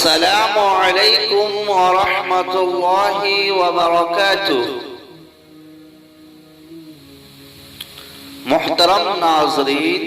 السلام علیکم ورحمۃ اللہ وبرکاتہ۔ محترم ناظرین،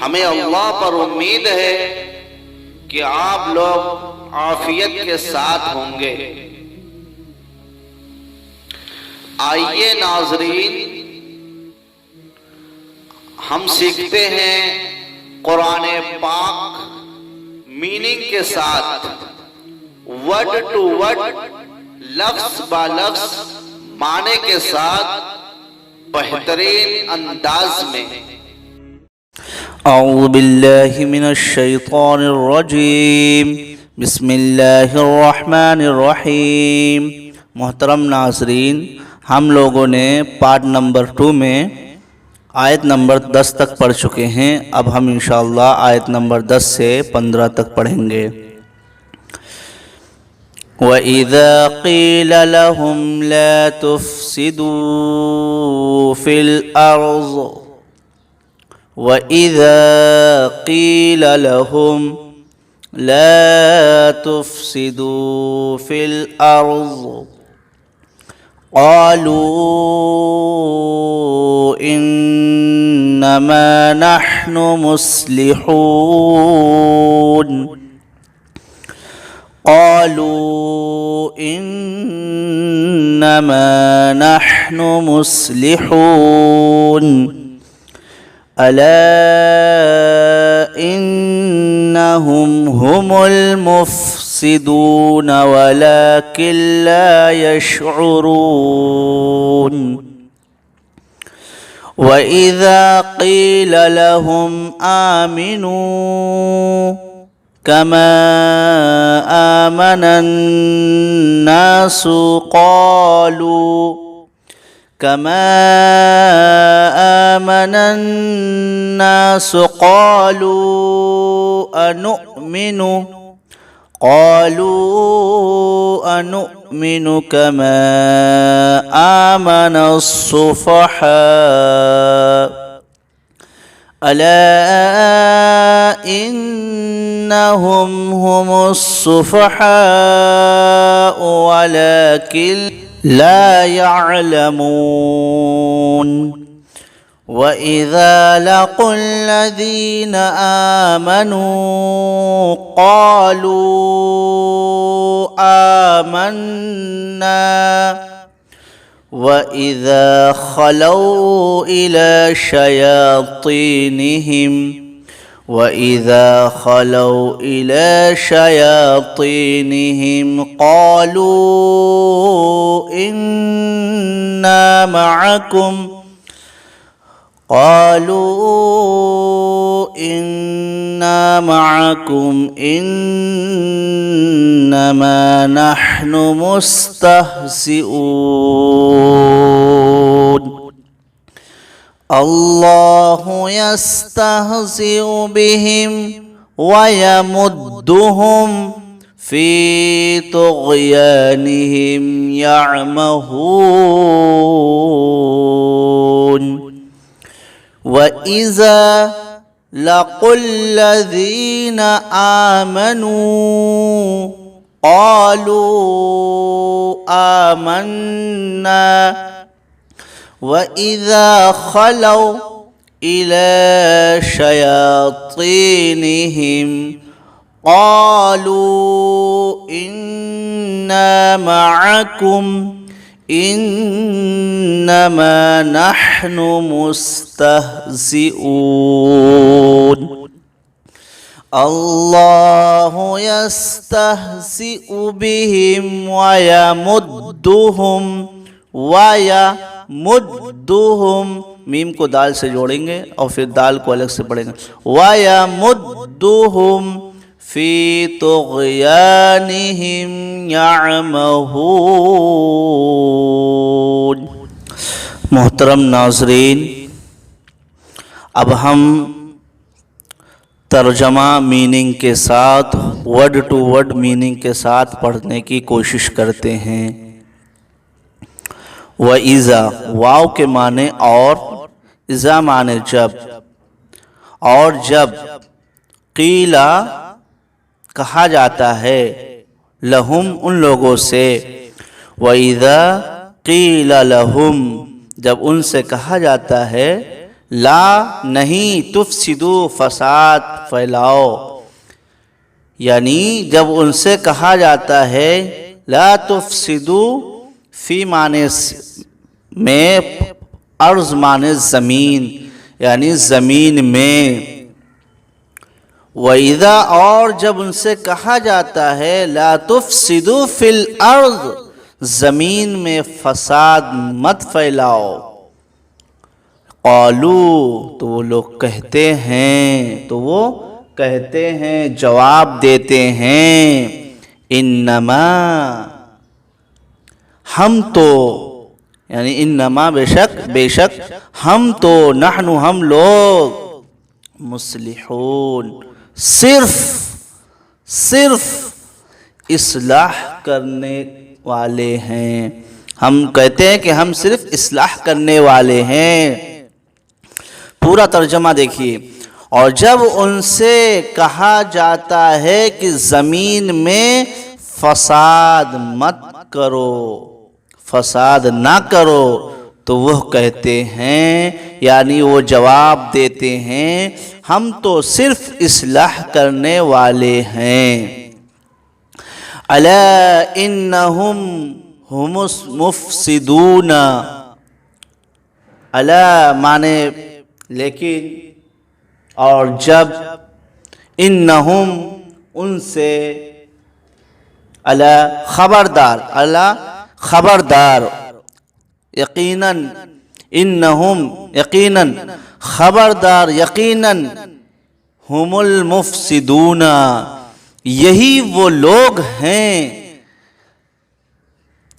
ہمیں اللہ پر امید ہے کہ آپ لوگ عافیت کے ساتھ ہوں گے۔ آئیے ناظرین، ہم سیکھتے ہیں قرآن پاک میننگ کے ساتھ، ورڈ ٹو ورڈ، لفظ با لفظ معنی کے ساتھ بہترین انداز میں۔ اعوذ باللہ من الشیطان الرجیم، بسم اللہ الرحمن الرحیم۔ محترم ناظرین، ہم لوگوں نے پارٹ نمبر 2 میں آیت نمبر 10 تک پڑھ چکے ہیں۔ اب ہم انشاءاللہ آیت نمبر 10 سے 15 تک پڑھیں گے۔ وَإِذَا قِيلَ لَهُمْ لَا تُفْسِدُوا فِي الْأَرْضِ وَإِذَا قِيلَ لَهُمْ لَا تُفْسِدُوا فِي الْأَرْضِ قالوا إنما نحن مصلحون قالوا إنما نحن مصلحون ألا إنهم هم المفسدون ولكن لا يشعرون وإذا قيل لهم آمنوا كما آمن الناس قالوا أنؤمن كما آمن السفهاء ألا إنهم هم السفهاء ولكن لا يعلمون وَإِذَا لَقُوا الَّذِينَ آمَنُوا قَالُوا آمَنَّا وَإِذَا خَلَوْا إِلَى شَيَاطِينِهِمْ قَالُوا إِنَّا معكم إنما نحن مستهزئون الله يستهزئ بهم ويمدهم في طغيانهم يعمهون وَإِذَا لَقُوا الَّذِينَ آمَنُوا قَالُوا آمَنَّا وَإِذَا خَلَوْا إِلَى شَيَاطِينِهِمْ قَالُوا إِنَّا مَعَكُمْ إنما نحن مستهزئون الله يستهزئ بهم ويمدهم میم کو دال سے جوڑیں گے اور پھر دال کو الگ سے پڑھیں گے وَيَمُدُّهُمْ فِي طُغْيَانِهِمْ يَعْمَهُونَ۔ محترم ناظرین، اب ہم ترجمہ میننگ کے ساتھ، ورڈ ٹو ورڈ میننگ کے ساتھ پڑھنے کی کوشش کرتے ہیں۔ وَإِذَا، واو کے معنی اور، اذا معنی جب، اور جب، قیلا کہا جاتا ہے لہم ان لوگوں سے، وَإِذَا قِيلَ لَهُمْ جب ان سے کہا جاتا ہے لا نہیں تفسدوا فساد پھیلاؤ، یعنی جب ان سے کہا جاتا ہے لا تفسدوا فی معنی میں ارض معنی زمین، یعنی زمین میں، وَإِذَا اور جب ان سے کہا جاتا ہے لا تفسدوا فی الارض زمین میں فساد مت پھیلاؤ، قالوا تو وہ لوگ کہتے ہیں جواب دیتے ہیں انما ہم تو، یعنی انما بے شک ہم تو، نحن ہم لوگ، مصلحون صرف اصلاح کرنے والے ہیں، ہم کہتے ہیں کہ ہم صرف اصلاح کرنے والے ہیں۔ پورا ترجمہ دیکھیے، اور جب ان سے کہا جاتا ہے کہ زمین میں فساد مت کرو، فساد نہ کرو، تو وہ کہتے ہیں، یعنی وہ جواب دیتے ہیں ہم تو صرف اصلاح کرنے والے ہیں۔ الا انہم ہم المفسدون، الا مانے لیکن، اور جب، انہم ان سے، الا خبردار، یقیناً، انہم یقیناً، خبردار یقیناً، ہم المفسدون یہی وہ لوگ ہیں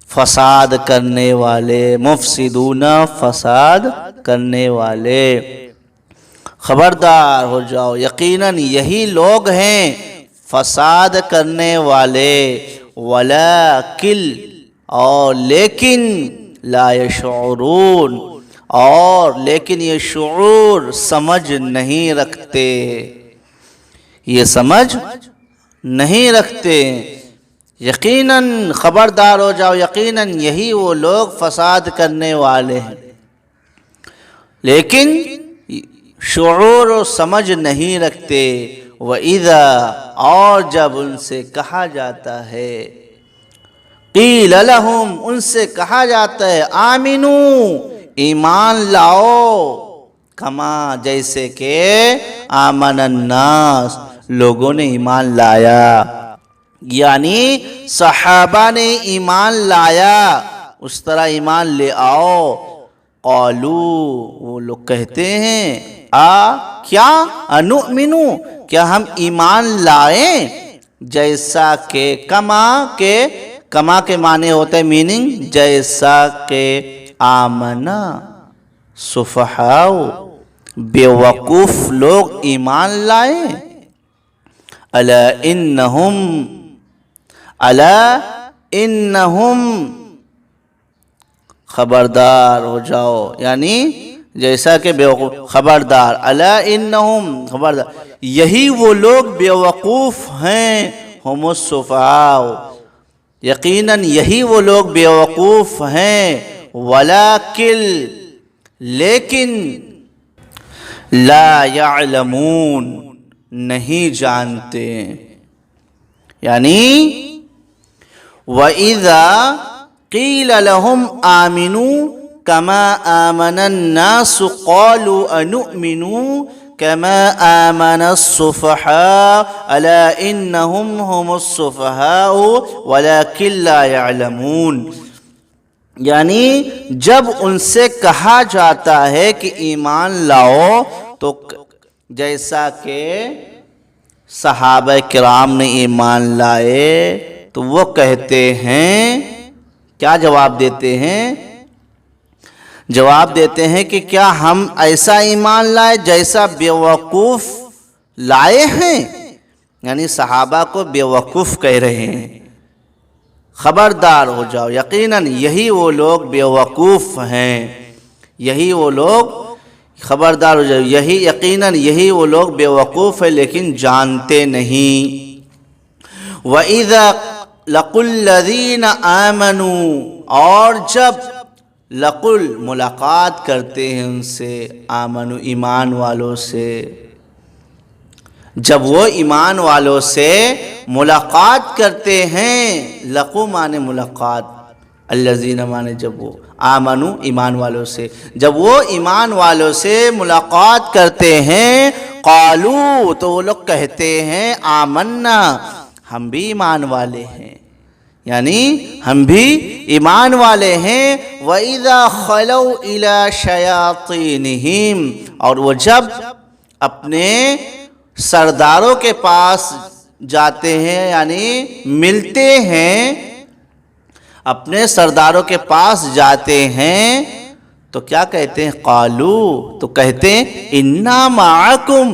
فساد کرنے والے، مفسدون فساد کرنے والے، خبردار ہو جاؤ، یقیناً یہی لوگ ہیں فساد کرنے والے، ولیکن اور لیکن، لا یشعرون اور لیکن یہ شعور سمجھ نہیں رکھتے، یہ سمجھ نہیں رکھتے، یقیناً خبردار ہو جاؤ، یقیناً یہی وہ لوگ فساد کرنے والے ہیں، لیکن شعور و سمجھ نہیں رکھتے۔ وَإِذَا اور جب ان سے کہا جاتا ہے، قِيلَ لَهُمْ ان سے کہا جاتا ہے آمنو ایمان لاؤ، کما جیسے کہ آمن الناس لوگوں نے ایمان لایا، یعنی صحابہ نے ایمان لایا، اس طرح ایمان لے آؤ۔ قالو وہ لوگ کہتے ہیں کیا انؤمنو کیا ہم ایمان لائیں، جیسا کہ کما کے معنی ہوتا ہے میننگ جیسا کہ آمنا سفہاء بے وقوف لوگ ایمان لائیں۔ الا انہم خبردار ہو جاؤ، یعنی جیسا کہ بے وقوف، خبردار، الا انہم خبردار یہی وہ لوگ بے وقوف ہیں، ہم السفہاء یقیناً یہی وہ لوگ بے وقوف ہیں، ولیکن لیکن، لا یعلمون نہیں جانتے، یعنی وَإِذَا قِيلَ لَهُمْ آمِنُوا كَمَا آمَنَ النَّاسُ قَالُوا أَنُؤْمِنُوا كَمَا آمَنَ السُّفَهَاءُ أَلَا إِنَّهُمْ هُمُ السُّفَهَاءُ وَلَكِنْ لَا يَعْلَمُونَ، یعنی جب ان سے کہا جاتا ہے کہ ایمان لاؤ، تو جیسا کہ صحابہ کرام نے ایمان لائے، تو وہ کہتے ہیں، کیا جواب دیتے ہیں؟ جواب دیتے ہیں کہ کیا ہم ایسا ایمان لائے جیسا بے وقوف لائے ہیں، یعنی صحابہ کو بے وقوف کہہ رہے ہیں۔ خبردار ہو جاؤ، یقیناً یہی وہ لوگ بے وقوف ہیں، یہی وہ لوگ، خبردار ہو جاؤ، یقیناً یہی وہ لوگ بے وقوف ہیں لیکن جانتے نہیں۔ وَإِذَا لَقُوا الَّذِينَ آمَنُوا، اور جب لقل ملاقات کرتے ہیں ان سے، آمنو ایمان والوں سے، جب وہ ایمان والوں سے ملاقات کرتے ہیں، لقو مانے ملاقات، الذین مانے جب وہ، آمنو ایمان والوں سے، جب وہ ایمان والوں سے ملاقات کرتے ہیں، قالو تو وہ لوگ کہتے ہیں، آمنا ہم بھی ایمان والے ہیں، یعنی ہم بھی ایمان والے ہیں۔ وَإِذَا خَلَوْا إِلَى شَيَاطِينِهِمْ، اور وہ جب اپنے سرداروں کے پاس جاتے ہیں، یعنی ملتے ہیں، اپنے سرداروں کے پاس جاتے ہیں تو کیا کہتے ہیں؟ قالو تو کہتے ہیں اِنَّا مَعَكُمْ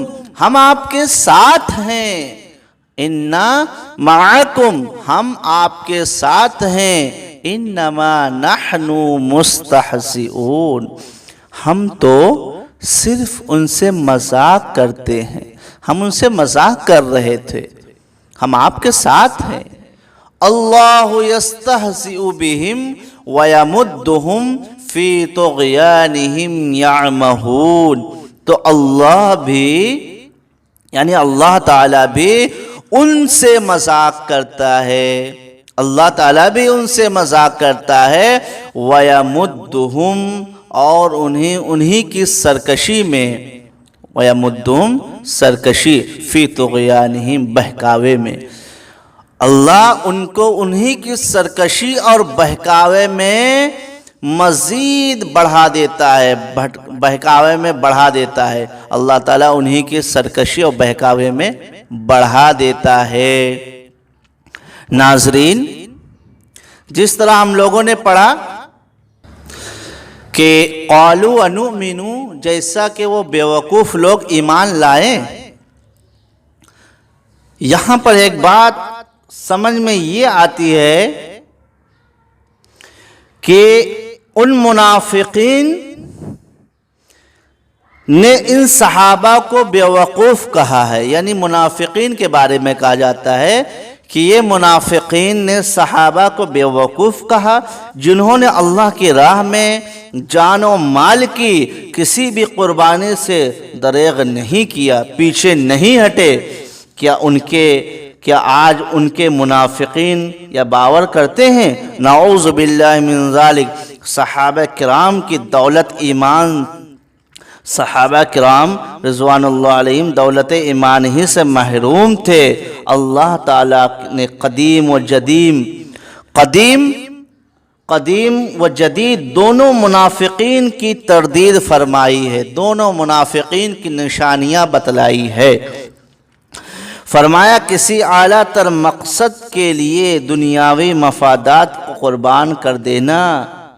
ہم آپ کے ساتھ ہیں، اِنَّا مَعَكُمْ ہم آپ کے ساتھ ہیں، اِنَّمَا نَحْنُ مُسْتَحْزِئُونَ ہم تو صرف ان سے مذاق کرتے ہیں، ہم ان سے مذاق کر رہے تھے، ہم آپ کے ساتھ ہیں۔ اللہ یستہزئ بہم ویمدہم فی طغیانہم یعمہون، تو اللہ بھی یعنی اللہ تعالیٰ بھی ان سے مذاق کرتا ہے، اللہ تعالیٰ بھی ان سے مذاق کرتا ہے، ویمدہم اور انہی کی سرکشی میں، ویمدہم سرکشی، فی طغیانہم بہکاوے میں، اللہ ان کو انہی کی سرکشی اور بہکاوے میں مزید بڑھا دیتا ہے، بہکاوے میں بڑھا دیتا ہے، اللہ تعالیٰ انہی کی سرکشی اور بہکاوے میں بڑھا دیتا ہے۔ ناظرین، جس طرح ہم لوگوں نے پڑھا کہ قالوا انؤمن، جیسا کہ وہ بیوقوف لوگ ایمان لائیں، یہاں پر ایک بات سمجھ میں یہ آتی ہے کہ ان منافقین نے ان صحابہ کو بیوقوف کہا ہے، یعنی منافقین کے بارے میں کہا جاتا ہے کہ یہ منافقین نے صحابہ کو بیوقوف کہا، جنہوں نے اللہ کی راہ میں جان و مال کی کسی بھی قربانی سے دریغ نہیں کیا، پیچھے نہیں ہٹے۔ کیا آج ان کے منافقین یا باور کرتے ہیں؟ نعوذ باللہ من ذالک، صحابہ کرام کی دولت ایمان، صحابہ کرام رضوان اللہ علیہم دولت ایمان ہی سے محروم تھے۔ اللہ تعالیٰ نے قدیم و جدید دونوں منافقین کی تردید فرمائی ہے، دونوں منافقین کی نشانیاں بتلائی ہے۔ فرمایا کسی اعلیٰ تر مقصد کے لیے دنیاوی مفادات کو قربان کر دینا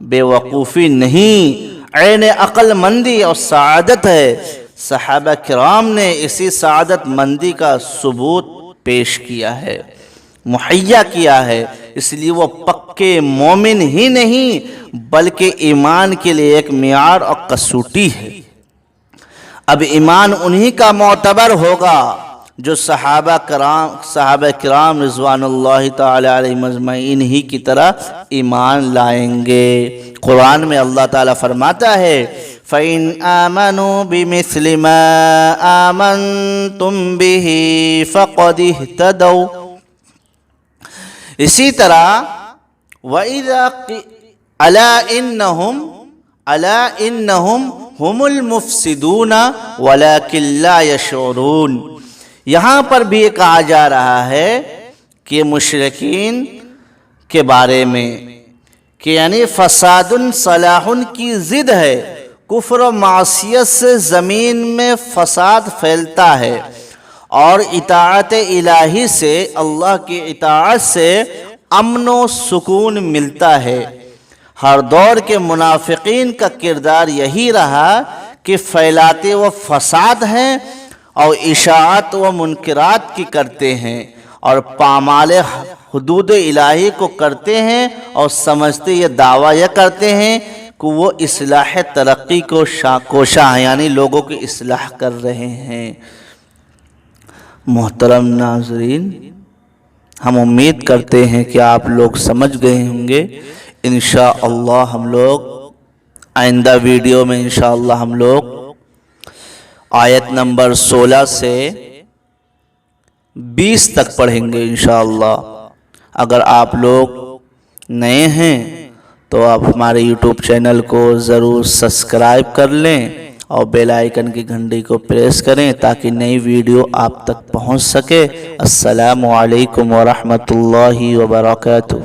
بے وقوفی نہیں، عین عقل مندی اور سعادت ہے۔ صحابہ کرام نے اسی سعادت مندی کا ثبوت پیش کیا ہے، مہیا کیا ہے، اس لیے وہ پکے مومن ہی نہیں بلکہ ایمان کے لیے ایک معیار اور کسوٹی ہے۔ اب ایمان انہی کا معتبر ہوگا جو صحابہ کرام رضوان اللہ تعالی علیہم اجمعین ہی کی طرح ایمان لائیں گے۔ قرآن میں اللہ تعالیٰ فرماتا ہے فَإِنْ آمَنُوا بِمِثْلِ مَا آمَنْتُمْ بِهِ فَقَدِ اهْتَدَوْا، اسی طرح وَإِذَا أَلَا إِنَّهُمْ هُمُ الْمُفْسِدُونَ وَلَكِنْ لَا يَشْعُرُونَ، یہاں پر بھی یہ کہا جا رہا ہے کہ مشرکین کے بارے میں کہ یعنی فساد صلاح کی ضد ہے، کفر و معصیت سے زمین میں فساد پھیلتا ہے، اور اطاعت الہی سے، اللہ کی اطاعت سے امن و سکون ملتا ہے۔ ہر دور کے منافقین کا کردار یہی رہا کہ پھیلاتے وہ فساد ہیں اور اشاعت و منکرات کی کرتے ہیں، اور پامال حدود الہی کو کرتے ہیں، اور سمجھتے یہ دعویٰ یہ کرتے ہیں کہ وہ اصلاح ترقی کو کوشاں ہیں، یعنی لوگوں کی اصلاح کر رہے ہیں۔ محترم ناظرین، ہم امید کرتے ہیں کہ آپ لوگ سمجھ گئے ہوں گے۔ انشاءاللہ ہم لوگ آئندہ ویڈیو میں انشاءاللہ ہم لوگ آیت نمبر 16 سے 20 تک پڑھیں گے انشاءاللہ۔ اگر آپ لوگ نئے ہیں تو آپ ہمارے یوٹیوب چینل کو ضرور سبسکرائب کر لیں اور بیل آئیکن کی گھنٹی کو پریس کریں تاکہ نئی ویڈیو آپ تک پہنچ سکے۔ السلام علیکم ورحمۃ اللہ وبرکاتہ۔